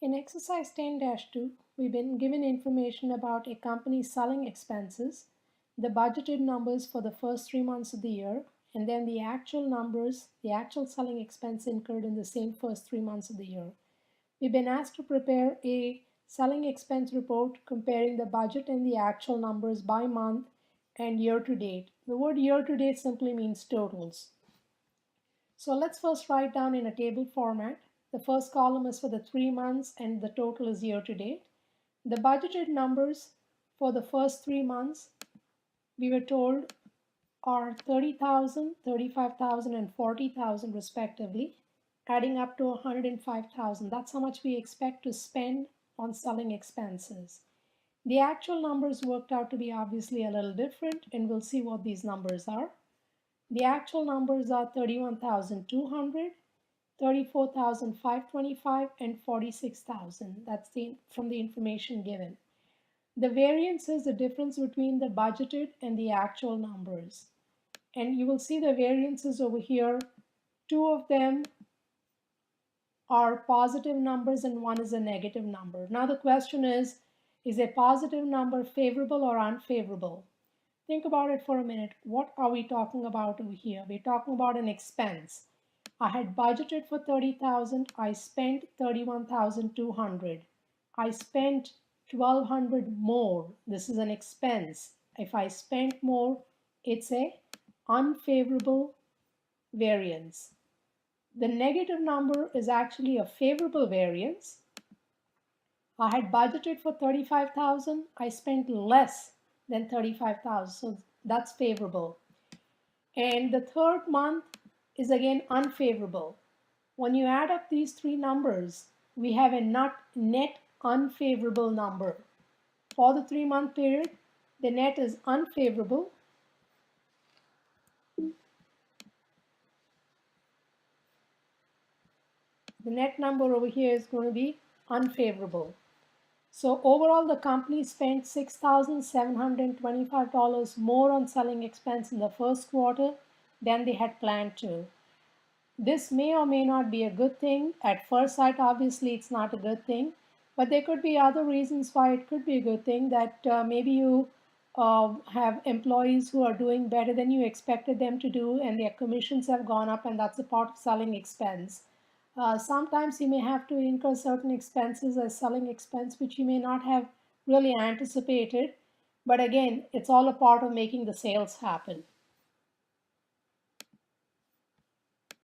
In exercise 10-2, we've been given information about a company's selling expenses, the budgeted numbers for the first 3 months of the year, and then the actual numbers, the actual selling expense incurred in the same first 3 months of the year. We've been asked to prepare a selling expense report comparing the budget and the actual numbers by month and year to date. The word year to date simply means totals. So let's first write down in a table format. The first column is for the 3 months and the total is year to date. The budgeted numbers for the first 3 months, we were told, are 30,000, 35,000, and 40,000 respectively, adding up to 105,000. That's how much we expect to spend on selling expenses. The actual numbers worked out to be obviously a little different, and we'll see what these numbers are. The actual numbers are 31,200, 34,525, and 46,000. That's from the information given. The variance is the difference between the budgeted and the actual numbers. And you will see the variances over here. Two of them are positive numbers and one is a negative number. Now the question is a positive number favorable or unfavorable? Think about it for a minute. What are we talking about over here? We're talking about an expense. I had budgeted for 30,000. I spent 31,200. I spent 1,200 more. This is an expense. If I spent more, it's a unfavorable variance. The negative number is actually a favorable variance. I had budgeted for 35,000. I spent less than 35,000, so that's favorable. And the third month is again unfavorable. When you add up these three numbers, we have a net unfavorable number. For the 3-month period, the net is unfavorable. The net number over here is going to be unfavorable. So overall, the company spent $6,725 more on selling expense in the first quarter than they had planned to. This may or may not be a good thing. At first sight, obviously, it's not a good thing. But there could be other reasons why it could be a good thing, that maybe you have employees who are doing better than you expected them to do, and their commissions have gone up, and that's a part of selling expense. Sometimes you may have to incur certain expenses as selling expense, which you may not have really anticipated. But again, it's all a part of making the sales happen.